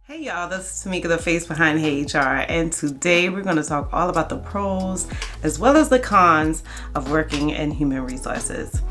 Hey y'all, this is Tamika, the face behind HR, and today we're going to talk all about the pros as well as the cons of working in human resources.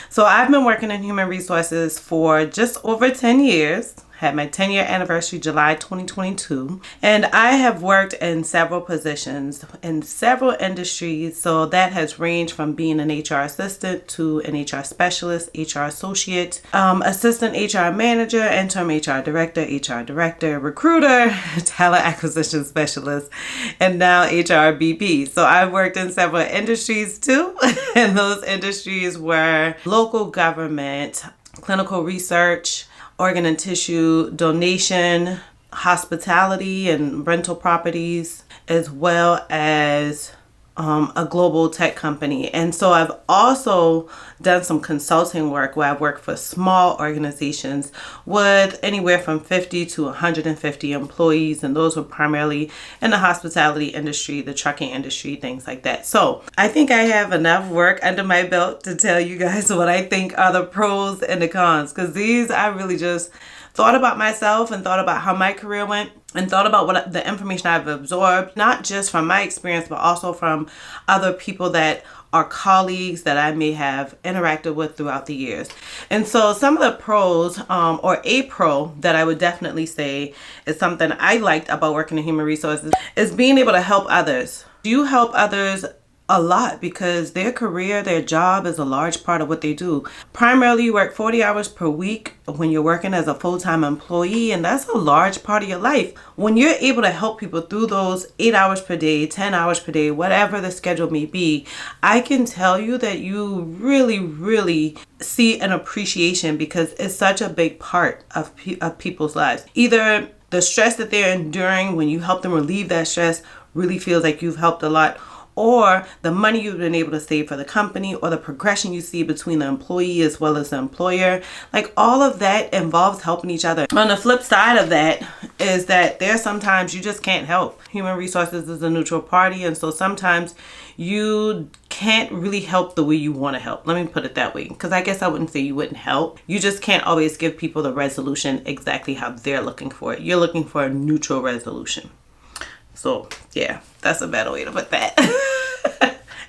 So I've been working in human resources for just over 10 years. Had my 10-year anniversary July 2022, and I have worked in several positions in several industries. So that has ranged from being an HR assistant to an HR specialist, HR associate, assistant HR manager, interim HR director, recruiter, talent acquisition specialist, and now HRBP. So I've worked in several industries too, and those industries were local government, clinical research, organ and tissue donation, hospitality and rental properties, as well as a global tech company. And so I've also done some consulting work where I've worked for small organizations with anywhere from 50 to 150 employees. And those were primarily in the hospitality industry, the trucking industry, things like that. So I think I have enough work under my belt to tell you guys what I think are the pros and the cons, because these I really just thought about myself and thought about how my career went and thought about what the information I've absorbed, not just from my experience, but also from other people that are colleagues that I may have interacted with throughout the years. And so some of the pros, or a pro that I would definitely say is something I liked about working in human resources, is being able to help others. You help others a lot because their career, their job is a large part of what they do. Primarily, you work 40 hours per week when you're working as a full-time employee, and that's a large part of your life. When you're able to help people through those 8 hours per day, 10 hours per day, whatever the schedule may be, I can tell you that you really see an appreciation because it's such a big part of people's lives. Either the stress that they're enduring, when you help them relieve that stress, really feels like you've helped a lot, or the money you've been able to save for the company, or the progression you see between the employee as well as the employer. Like, all of that involves helping each other. On the flip side of that is that there's sometimes you just can't help. Human resources is a neutral party, and so sometimes you can't really help the way you want to help. Let me put it that way, because I guess I wouldn't say you wouldn't help. You just can't always give people the resolution exactly how they're looking for it. You're looking for a neutral resolution. So yeah, that's a better way to put that.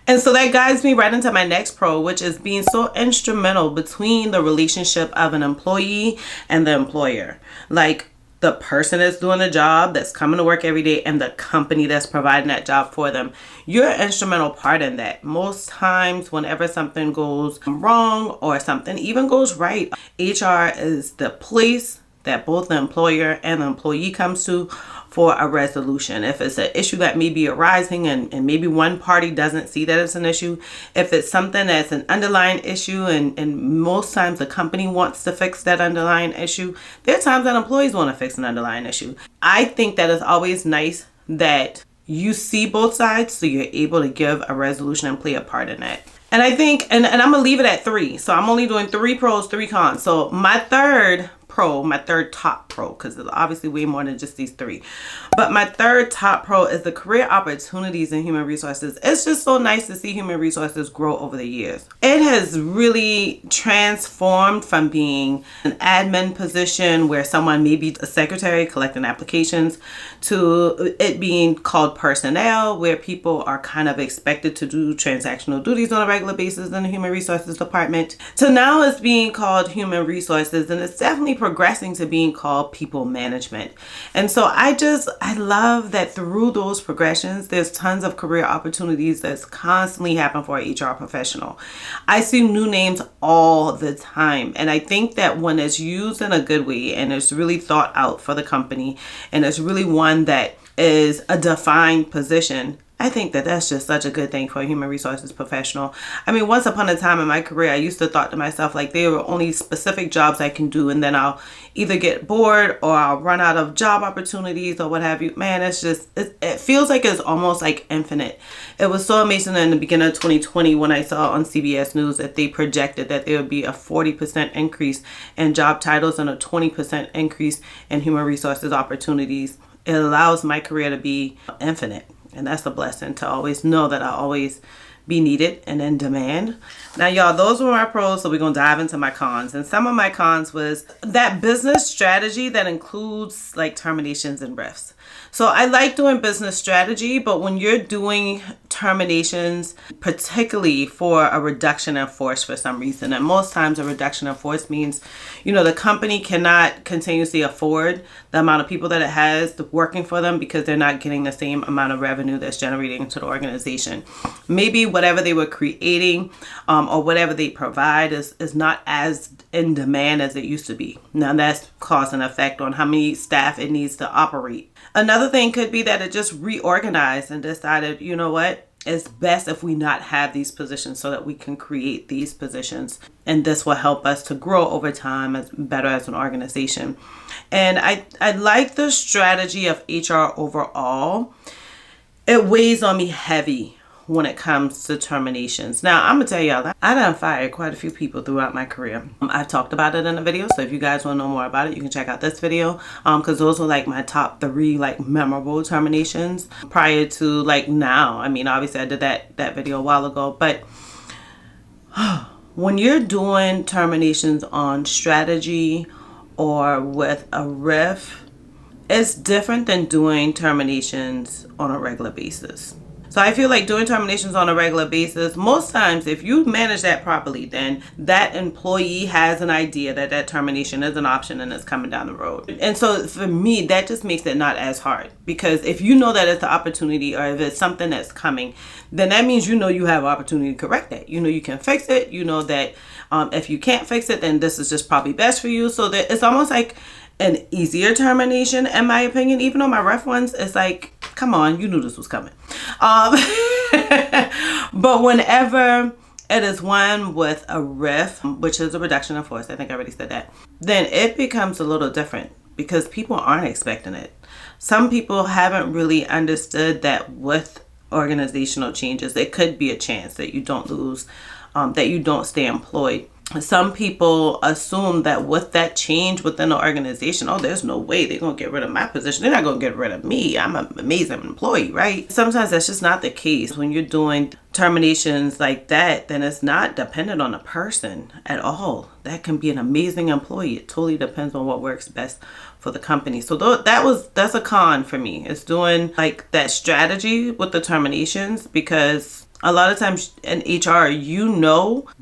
And so that guides me right into my next pro, which is being so instrumental between the relationship of an employee and the employer. Like, the person that's doing the job, that's coming to work every day, and the company that's providing that job for them. You're an instrumental part in that. Most times, whenever something goes wrong or something even goes right, HR is the place that both the employer and the employee comes to for a resolution. If it's an issue that may be arising and maybe one party doesn't see that it's an issue, if it's something that's an underlying issue and most times the company wants to fix that underlying issue, there are times that employees want to fix an underlying issue. I think that it's always nice that you see both sides so you're able to give a resolution and play a part in that. And I think, and I'm going to leave it at 3. So I'm only doing 3 pros, 3 cons. So my third top pro, because there's obviously way more than just these 3. But my third top pro is the career opportunities in human resources. It's just so nice to see human resources grow over the years. It has really transformed from being an admin position where someone may be a secretary collecting applications to it being called personnel, where people are kind of expected to do transactional duties on a regular basis in the human resources department, to now it's being called human resources, and it's definitely progressing to being called people management. And so I love that through those progressions, there's tons of career opportunities that's constantly happen for an HR professional. I see new names all the time. And I think that when it's used in a good way and it's really thought out for the company and it's really one that is a defined position, I think that that's just such a good thing for a human resources professional. I mean, once upon a time in my career, I used to thought to myself, like, there were only specific jobs I can do, and then I'll either get bored or I'll run out of job opportunities or what have you. Man, it feels like it's almost like infinite. It was so amazing in the beginning of 2020 when I saw on CBS News that they projected that there would be a 40% increase in job titles and a 20% increase in human resources opportunities. It allows my career to be infinite. And that's a blessing, to always know that I always be needed and in demand. Now, y'all, those were my pros, so we're going to dive into my cons. And some of my cons was that business strategy that includes like terminations and rifts. So I like doing business strategy, but when you're doing terminations, particularly for a reduction in force for some reason, and most times a reduction in force means, the company cannot continuously afford the amount of people that it has working for them because they're not getting the same amount of revenue that's generating into the organization. Maybe whatever they were creating or whatever they provide is not as in demand as it used to be. Now that's causing an effect on how many staff it needs to operate. Another thing could be that it just reorganized and decided, you know what, it's best if we not have these positions so that we can create these positions. And this will help us to grow over time as better as an organization. And I like the strategy of HR overall. It weighs on me heavy when it comes to terminations. Now, I'm gonna tell y'all, I done fired quite a few people throughout my career. I've talked about it in a video, so if you guys want to know more about it, you can check out this video, because those were like my top 3 like memorable terminations prior to like now. I mean, obviously I did that video a while ago, but when you're doing terminations on strategy or with a riff, it's different than doing terminations on a regular basis. So I feel like doing terminations on a regular basis, most times if you manage that properly, then that employee has an idea that that termination is an option and it's coming down the road. And so for me, that just makes it not as hard, because if you know that it's an opportunity or if it's something that's coming, then that means you have an opportunity to correct that. You can fix it. You know that if you can't fix it, then this is just probably best for you. So that it's almost like an easier termination, in my opinion. Even though my ref ones, it's like, come on, you knew this was coming. But whenever it is one with a riff, which is a reduction in force, I think I already said that, then it becomes a little different because people aren't expecting it. Some people haven't really understood that with organizational changes, it could be a chance that you don't lose, that you don't stay employed. Some people assume that with that change within the organization, oh, there's no way they're going to get rid of my position. They're not going to get rid of me. I'm an amazing employee, right? Sometimes that's just not the case. When you're doing terminations like that, then it's not dependent on a person at all. That can be an amazing employee. It totally depends on what works best for the company. So that's a con for me. It's doing like that strategy with the terminations, because a lot of times in HR,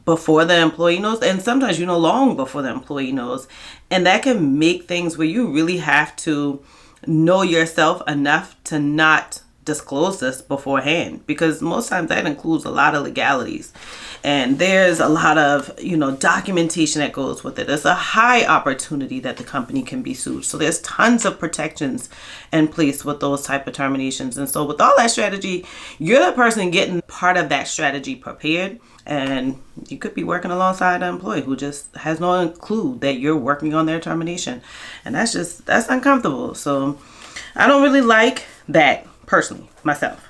before the employee knows, and sometimes long before the employee knows. And that can make things where you really have to know yourself enough to not disclose this beforehand, because most times that includes a lot of legalities. And there's a lot of, documentation that goes with it. There's a high opportunity that the company can be sued. So there's tons of protections in place with those type of terminations. And so with all that strategy, you're the person getting part of that strategy prepared. And you could be working alongside an employee who just has no clue that you're working on their termination. And that's uncomfortable. So I don't really like that personally, myself.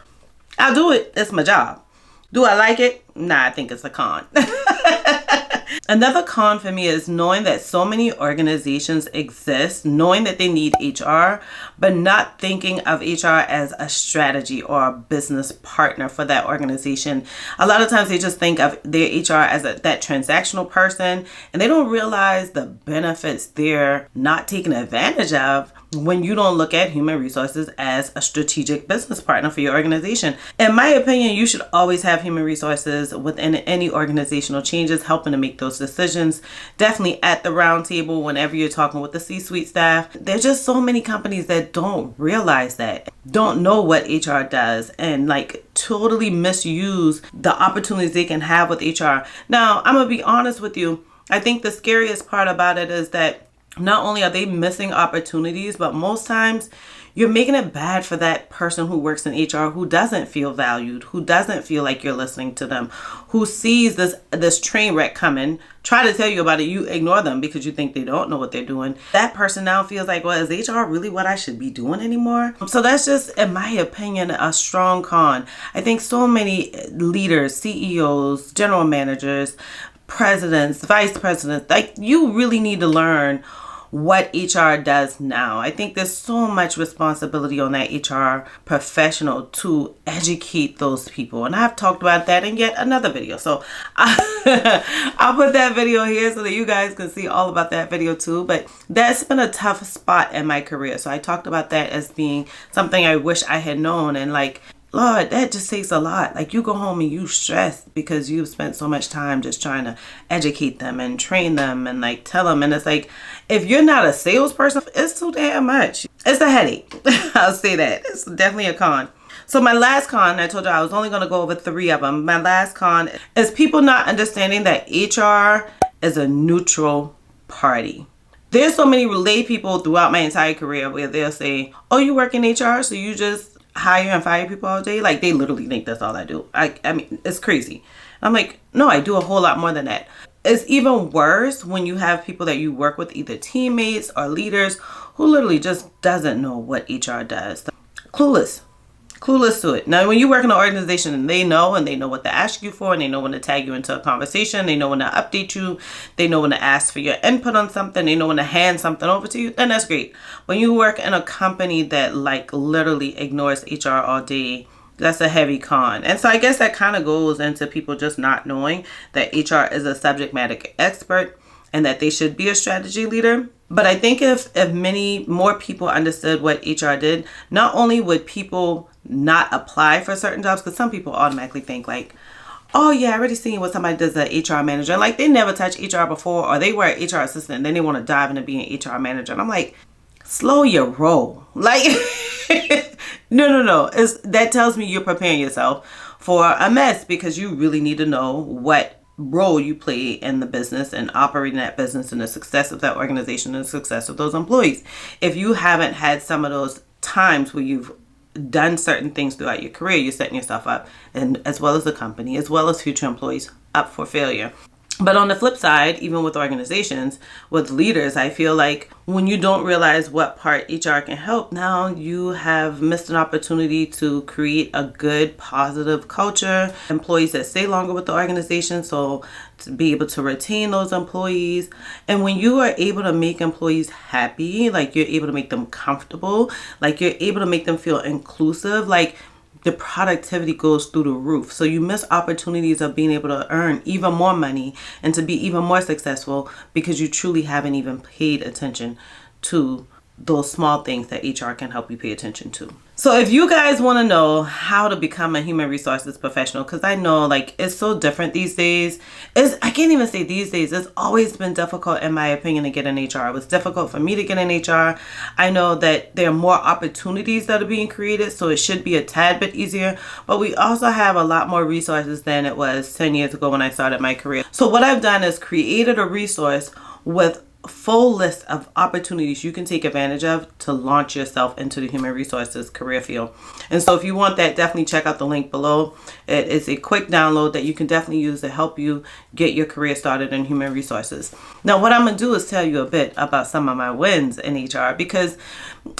I'll do it. It's my job. Do I like it? Nah, I think it's a con. Another con for me is knowing that so many organizations exist, knowing that they need HR, but not thinking of HR as a strategy or a business partner for that organization. A lot of times they just think of their HR as that transactional person, and they don't realize the benefits they're not taking advantage of when you don't look at human resources as a strategic business partner for your organization. In my opinion, you should always have human resources within any organizational changes, helping to make those decisions. Definitely at the round table whenever you're talking with the C-suite staff. There's just so many companies that don't realize that, don't know what HR does, and totally misuse the opportunities they can have with HR. Now, I'm going to be honest with you. I think the scariest part about it is that not only are they missing opportunities, but most times you're making it bad for that person who works in HR who doesn't feel valued, who doesn't feel like you're listening to them, who sees this train wreck coming, try to tell you about it, you ignore them because you think they don't know what they're doing. That person now feels like, well, is HR really what I should be doing anymore? So that's just, in my opinion, a strong con. I think so many leaders, CEOs, general managers, presidents, vice presidents, you really need to learn what HR does now. I think there's so much responsibility on that HR professional to educate those people. And I've talked about that in yet another video. So I'll put that video here so that you guys can see all about that video too. But that's been a tough spot in my career. So I talked about that as being something I wish I had known. And like, Lord, that just takes a lot. Like, you go home and you stress because you've spent so much time just trying to educate them and train them and like tell them. And it's like, if you're not a salesperson, it's too damn much. It's a headache. I'll say that. It's definitely a con. So my last con, I told you I was only going to go over 3 of them. My last con is people not understanding that HR is a neutral party. There's so many lay people throughout my entire career where they'll say, oh, you work in HR, so you just hire and fire people all day. Like, they literally think that's all I do. I mean, it's crazy. I'm like, no, I do a whole lot more than that. It's even worse when you have people that you work with, either teammates or leaders, who literally just doesn't know what HR does. Clueless to it. Now, when you work in an organization and they know what to ask you for, and they know when to tag you into a conversation, they know when to update you, they know when to ask for your input on something, they know when to hand something over to you, then that's great. When you work in a company that like literally ignores HR all day, that's a heavy con. And so I guess that kind of goes into people just not knowing that HR is a subject matter expert and that they should be a strategy leader. But I think if many more people understood what HR did, not only would people not apply for certain jobs, because some people automatically think like, oh yeah, I already seen what somebody does as an HR manager. Like, they never touched HR before, or they were an HR assistant and then they want to dive into being an HR manager. And I'm like, slow your roll. Like, no. That tells me you're preparing yourself for a mess, because you really need to know what role you play in the business and operating that business and the success of that organization and the success of those employees. If you haven't had some of those times where you've done certain things throughout your career, you're setting yourself up, and as well as the company, as well as future employees, up for failure. But on the flip side, even with organizations, with leaders, I feel like when you don't realize what part HR can help, now you have missed an opportunity to create a good, positive culture, employees that stay longer with the organization, so to be able to retain those employees. And when you are able to make employees happy, like you're able to make them comfortable, like you're able to make them feel inclusive, like the productivity goes through the roof. So you miss opportunities of being able to earn even more money and to be even more successful, because you truly haven't even paid attention to those small things that HR can help you pay attention to. So if you guys want to know how to become a human resources professional, because I know like it's so different these days. I can't even say these days. It's always been difficult, in my opinion, to get in HR. It was difficult for me to get in HR. I know that there are more opportunities that are being created, so it should be a tad bit easier. But we also have a lot more resources than it was 10 years ago when I started my career. So what I've done is created a resource with full list of opportunities you can take advantage of to launch yourself into the human resources career field. And so if you want that, definitely check out the link below. It is a quick download that you can definitely use to help you get your career started in human resources. Now, what I'm going to do is tell you a bit about some of my wins in HR, because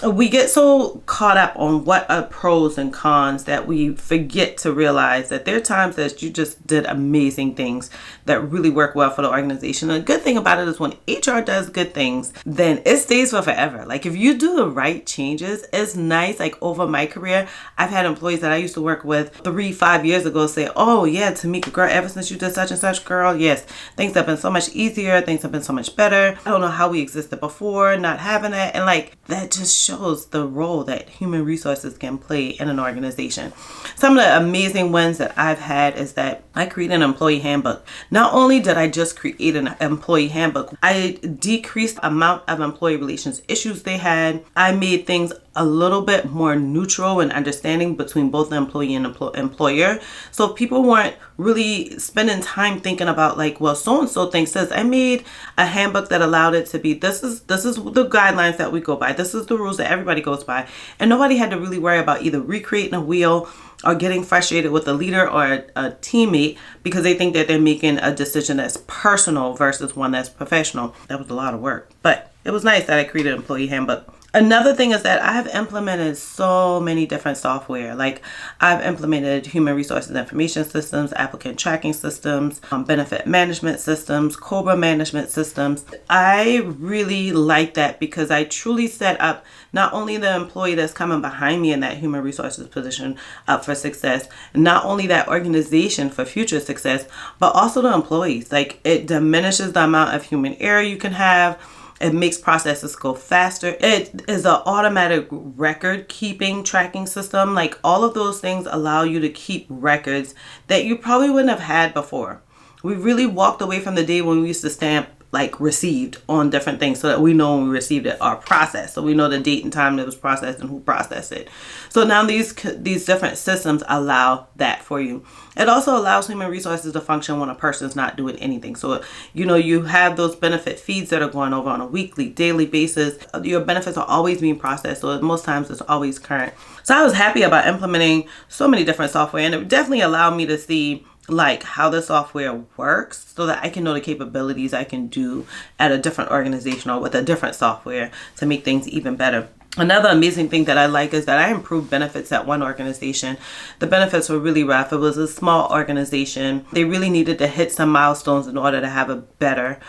we get so caught up on what are pros and cons that we forget to realize that there are times that you just did amazing things that really work well for the organization. And the good thing about it is when HR does good things, then it stays for forever. Like, if you do the right changes, it's nice. Like, over my career, I've had employees that I used to work with 3-5 years ago say, oh yeah, Tamika, girl, ever since you did such and such, girl, yes, things have been so much easier, things have been so much better. I don't know how we existed before not having that. And like, that just shows the role that human resources can play in an organization. Some of the amazing wins that I've had is that I created an employee handbook. Not only did I just create an employee handbook, I decreased the amount of employee relations issues they had. I made things a little bit more neutral and understanding between both the employee and employer. So people weren't really spending time thinking about like, well, so-and-so thinks this. I made a handbook that allowed it to be, this is the guidelines that we go by. This is the rules that everybody goes by. And nobody had to really worry about either recreating a wheel or getting frustrated with a leader or a teammate because they think that they're making a decision that's personal versus one that's professional. That was a lot of work, but it was nice that I created an employee handbook. Another thing is that I have implemented so many different software. Like I've implemented human resources information systems, applicant tracking systems, benefit management systems, COBRA management systems. I really like that because I truly set up not only the employee that's coming behind me in that human resources position up for success, not only that organization for future success, but also the employees. Like it diminishes the amount of human error you can have. It makes processes go faster. It is an automatic record keeping tracking system. Like all of those things allow you to keep records that you probably wouldn't have had before. We really walked away from the day when we used to stamp like received on different things so that we know when we received it or processed. So we know the date and time that it was processed and who processed it. So now these different systems allow that for you. It also allows human resources to function when a person's not doing anything. So, you have those benefit feeds that are going over on a weekly, daily basis. Your benefits are always being processed. So most times it's always current. So I was happy about implementing so many different software, and it definitely allowed me to see like how the software works so that I can know the capabilities I can do at a different organization or with a different software to make things even better. Another amazing thing that I like is that I improved benefits at one organization. The benefits were really rough. It was a small organization. They really needed to hit some milestones in order to have a better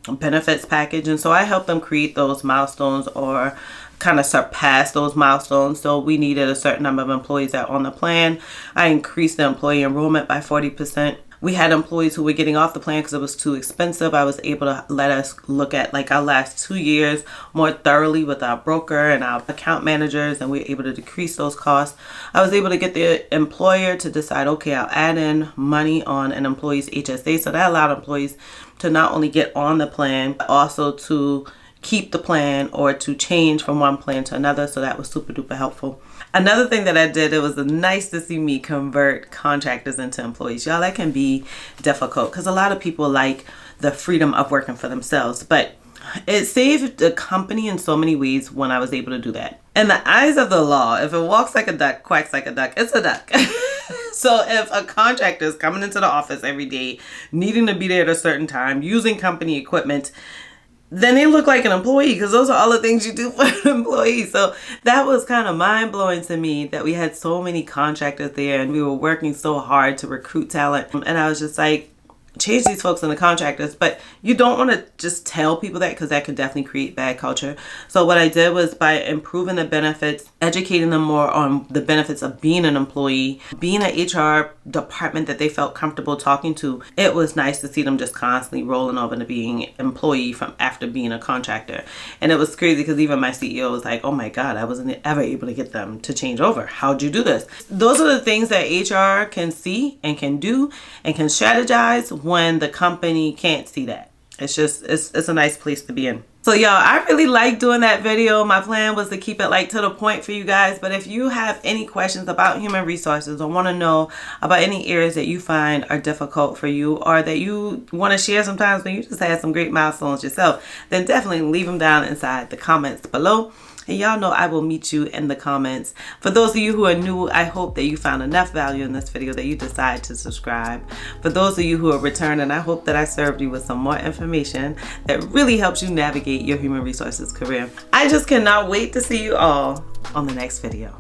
benefits package. And so I helped them create those milestones or kind of surpass those milestones. So we needed a certain number of employees that were on the plan. I increased the employee enrollment by 40%. We had employees who were getting off the plan because it was too expensive. I was able to let us look at like our last 2 years more thoroughly with our broker and our account managers, and we were able to decrease those costs. I was able to get the employer to decide, okay, I'll add in money on an employee's HSA. So that allowed employees to not only get on the plan, but also to keep the plan or to change from one plan to another. So that was super duper helpful. Another thing that I did, it was nice to see me convert contractors into employees. Y'all, that can be difficult because a lot of people like the freedom of working for themselves, but it saved the company in so many ways when I was able to do that. In the eyes of the law, if it walks like a duck, quacks like a duck, it's a duck. So if a contractor is coming into the office every day, needing to be there at a certain time, using company equipment, then they look like an employee because those are all the things you do for an employee. So that was kind of mind-blowing to me that we had so many contractors there and we were working so hard to recruit talent. And I was just like, change these folks into contractors, but you don't want to just tell people that because that could definitely create bad culture. So what I did was by improving the benefits, educating them more on the benefits of being an employee, being an HR department that they felt comfortable talking to. It was nice to see them just constantly rolling over to being employee from after being a contractor. And it was crazy because even my CEO was like, oh my God, I wasn't ever able to get them to change over. How'd you do this? Those are the things that HR can see and can do and can strategize when the company can't see that. It's just, it's a nice place to be in. So y'all, I really like doing that video. My plan was to keep it like to the point for you guys. But if you have any questions about human resources or want to know about any areas that you find are difficult for you or that you want to share sometimes when you just had some great milestones yourself, then definitely leave them down inside the comments below. And y'all know I will meet you in the comments. For those of you who are new, I hope that you found enough value in this video that you decide to subscribe. For those of you who are returning, I hope that I served you with some more information that really helps you navigate your human resources career. I just cannot wait to see you all on the next video.